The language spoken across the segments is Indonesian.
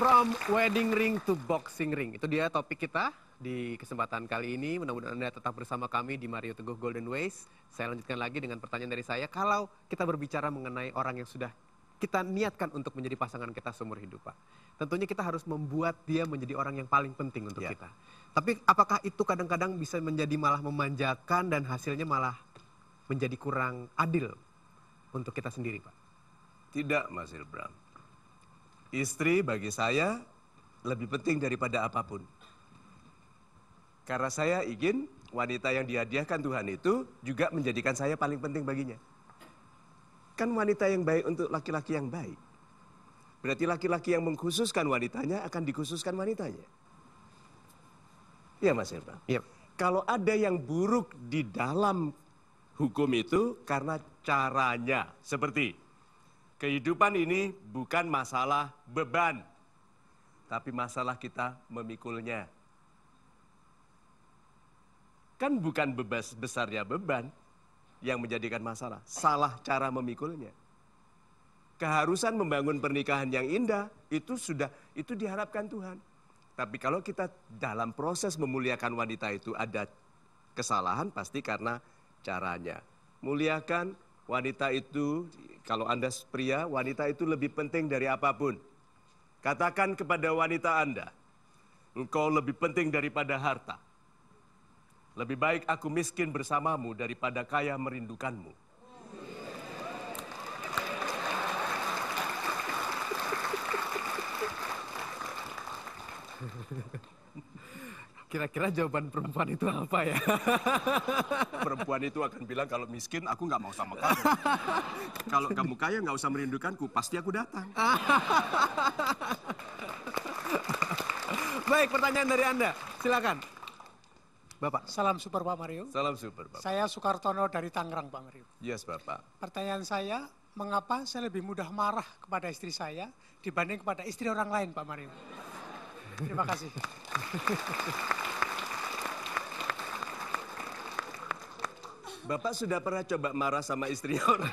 From wedding ring to boxing ring. Itu dia topik kita di kesempatan kali ini. Mudah-mudahan Anda tetap bersama kami di Mario Teguh Golden Ways. Saya lanjutkan lagi dengan pertanyaan dari saya. Kalau kita berbicara mengenai orang yang sudah kita niatkan untuk menjadi pasangan kita seumur hidup, Pak. Tentunya kita harus membuat dia menjadi orang yang paling penting untuk kita. Tapi apakah itu kadang-kadang bisa menjadi malah memanjakan dan hasilnya malah menjadi kurang adil untuk kita sendiri, Pak? Tidak, Mas Ilbram. Istri bagi saya lebih penting daripada apapun. Karena saya ingin wanita yang dihadiahkan Tuhan itu juga menjadikan saya paling penting baginya. Kan wanita yang baik untuk laki-laki yang baik. Berarti laki-laki yang mengkhususkan wanitanya akan dikhususkan wanitanya. Iya, Mas Ilbram. Yep. Kalau ada yang buruk di dalam hukum itu karena caranya. Seperti kehidupan ini bukan masalah beban, tapi masalah kita memikulnya. Kan bukan besarnya beban yang menjadikan masalah, salah cara memikulnya. Keharusan membangun pernikahan yang indah itu diharapkan Tuhan. Tapi kalau kita dalam proses memuliakan wanita itu ada kesalahan, pasti karena caranya. Muliakan wanita itu, kalau Anda pria, wanita itu lebih penting dari apapun. Katakan kepada wanita Anda, engkau lebih penting daripada harta. Lebih baik aku miskin bersamamu daripada kaya merindukanmu. Kira-kira jawaban perempuan itu apa ya? Perempuan itu akan bilang, kalau miskin aku nggak mau sama kamu. Kalau kamu kaya nggak usah merindukanku, pasti aku datang. Baik, pertanyaan dari Anda. Silakan. Bapak. Salam super Pak Mario. Salam super, Bapak. Saya Sukartono dari Tangerang, Pak Mario. Yes, Bapak. Pertanyaan saya, mengapa saya lebih mudah marah kepada istri saya dibanding kepada istri orang lain, Pak Mario? Terima kasih. Bapak sudah pernah coba marah sama istri orang?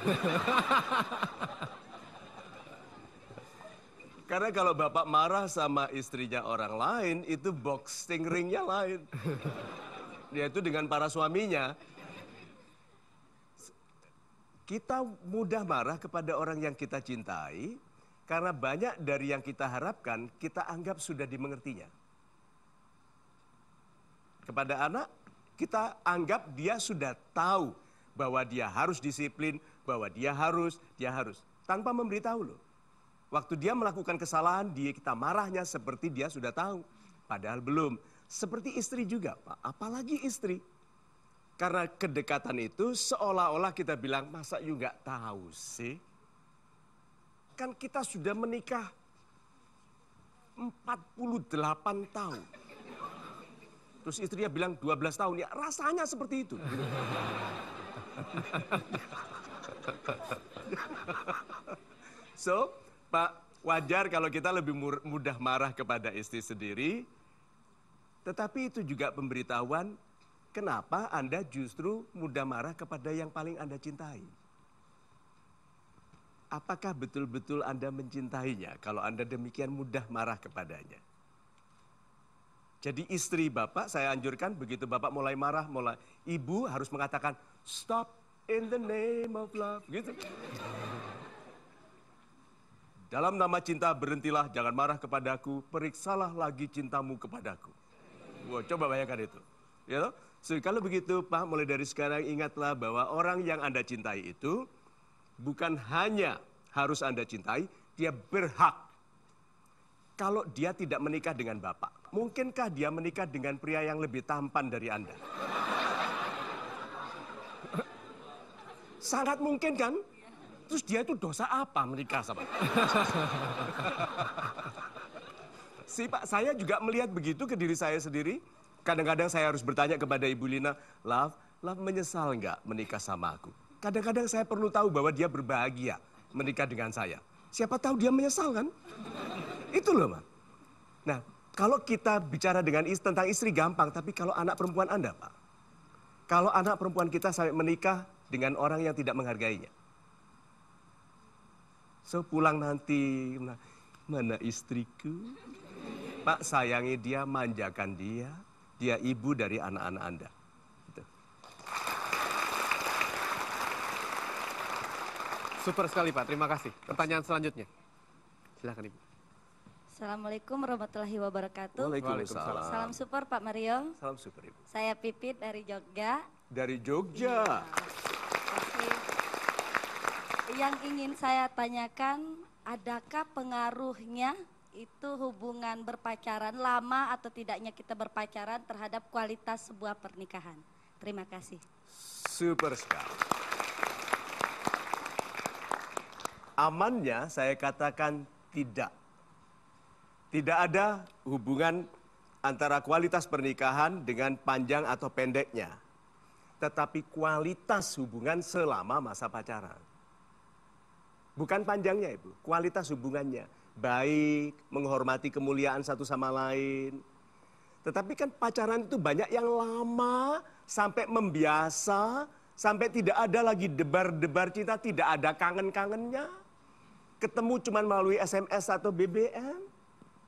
Karena kalau Bapak marah sama istrinya orang lain, itu boxing ringnya lain. Yaitu dengan para suaminya. Kita mudah marah kepada orang yang kita cintai, karena banyak dari yang kita harapkan, kita anggap sudah dimengertinya. Kepada anak, kita anggap dia sudah tahu bahwa dia harus disiplin, bahwa dia harus. Tanpa memberitahu loh. Waktu dia melakukan kesalahan, kita marahnya seperti dia sudah tahu. Padahal belum. Seperti istri juga, Pak. Apalagi istri. Karena kedekatan itu seolah-olah kita bilang, masa you nggak tahu sih? Kan kita sudah menikah 48 tahun. Terus istrinya bilang 12 tahun, ya rasanya seperti itu. So, Pak, wajar kalau kita lebih mudah marah kepada istri sendiri. Tetapi itu juga pemberitahuan kenapa Anda justru mudah marah kepada yang paling Anda cintai. Apakah betul-betul Anda mencintainya kalau Anda demikian mudah marah kepadanya? Jadi istri Bapak, saya anjurkan begitu Bapak mulai marah, Ibu harus mengatakan, stop in the name of love. Gitu. Dalam nama cinta berhentilah, jangan marah kepadaku, periksalah lagi cintamu kepadaku. Wow, coba bayangkan itu. Ya, so, kalau begitu Pak, mulai dari sekarang ingatlah bahwa orang yang Anda cintai itu bukan hanya harus Anda cintai, dia berhak. Kalau dia tidak menikah dengan Bapak, mungkinkah dia menikah dengan pria yang lebih tampan dari Anda? Sangat mungkin kan? Terus dia itu dosa apa menikah sama? Pak, saya juga melihat begitu ke diri saya sendiri. Kadang-kadang saya harus bertanya kepada Ibu Lina, Love menyesal nggak menikah sama aku? Kadang-kadang saya perlu tahu bahwa dia berbahagia menikah dengan saya. Siapa tahu dia menyesal kan? Itu loh, Pak. Nah, kalau kita bicara dengan tentang istri gampang, tapi kalau anak perempuan Anda, Pak. Kalau anak perempuan kita sampai menikah dengan orang yang tidak menghargainya. So pulang nanti, Mana istriku? Pak, sayangi dia, manjakan dia. Dia ibu dari anak-anak Anda. Gitu. Super sekali Pak, terima kasih. Pertanyaan selanjutnya. Silakan Ibu. Assalamualaikum warahmatullahi wabarakatuh. Waalaikumsalam. Salam super Pak Mario. Salam super, Ibu. Saya Pipit dari Jogja. Dari Jogja. Oke. Yang ingin saya tanyakan, adakah pengaruhnya itu hubungan berpacaran lama atau tidaknya kita berpacaran terhadap kualitas sebuah pernikahan? Terima kasih. Super sekali. Amannya saya katakan tidak. Tidak ada hubungan antara kualitas pernikahan dengan panjang atau pendeknya. Tetapi kualitas hubungan selama masa pacaran. Bukan panjangnya, Ibu. Kualitas hubungannya. Baik, menghormati kemuliaan satu sama lain. Tetapi kan pacaran itu banyak yang lama, sampai membiasa, sampai tidak ada lagi debar-debar cinta, tidak ada kangen-kangennya. Ketemu cuma melalui SMS atau BBM.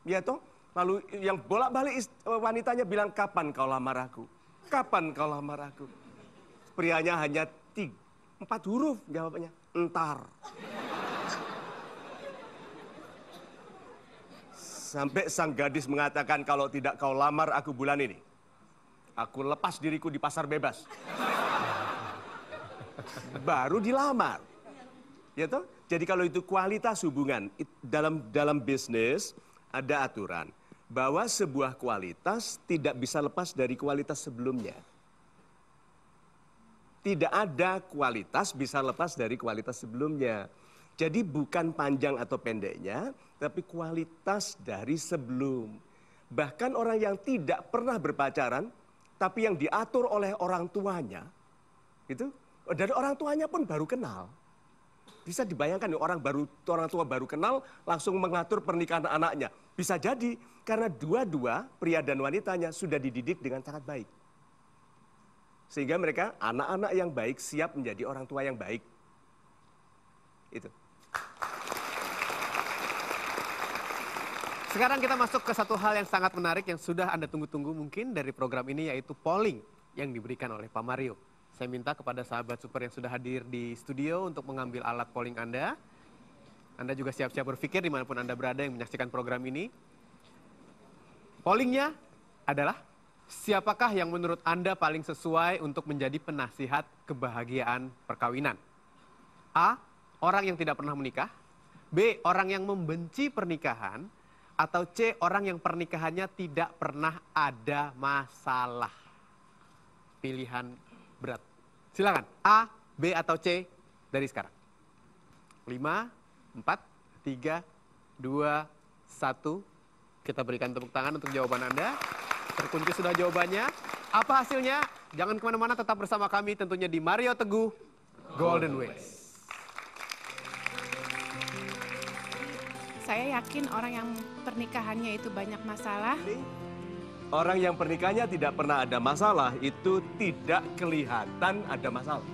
Ya toh, lalu yang bolak-balik wanitanya bilang, kapan kau lamar aku? Kapan kau lamar aku? Prianya hanya 4 huruf jawabnya, entar. Sampai sang gadis mengatakan, kalau tidak kau lamar aku bulan ini, aku lepas diriku di pasar bebas. Baru dilamar. Ya toh? Jadi kalau itu kualitas hubungan, dalam bisnis ada aturan bahwa sebuah kualitas tidak bisa lepas dari kualitas sebelumnya. Tidak ada kualitas bisa lepas dari kualitas sebelumnya. Jadi bukan panjang atau pendeknya, tapi kualitas dari sebelum. Bahkan orang yang tidak pernah berpacaran, tapi yang diatur oleh orang tuanya, itu dari orang tuanya pun baru kenal. Bisa dibayangkan orang tua baru kenal langsung mengatur pernikahan anaknya. Bisa jadi karena dua-dua pria dan wanitanya sudah dididik dengan sangat baik. Sehingga mereka anak-anak yang baik siap menjadi orang tua yang baik. Itu. Sekarang kita masuk ke satu hal yang sangat menarik yang sudah Anda tunggu-tunggu mungkin dari program ini, yaitu polling yang diberikan oleh Pak Mario. Saya minta kepada sahabat super yang sudah hadir di studio untuk mengambil alat polling Anda. Anda juga siap-siap berpikir dimanapun Anda berada yang menyaksikan program ini. Pollingnya adalah, siapakah yang menurut Anda paling sesuai untuk menjadi penasihat kebahagiaan perkawinan? A. Orang yang tidak pernah menikah. B. Orang yang membenci pernikahan. Atau C. Orang yang pernikahannya tidak pernah ada masalah. Pilihan berat. Silakan, A, B, atau C dari sekarang. 5, 4, 3, 2, 1. Kita berikan tepuk tangan untuk jawaban Anda. Terkunci sudah jawabannya. Apa hasilnya? Jangan kemana-mana, tetap bersama kami tentunya di Mario Teguh Golden Ways. Saya yakin orang yang pernikahannya itu banyak masalah. Orang yang pernikahannya tidak pernah ada masalah itu tidak kelihatan ada masalah.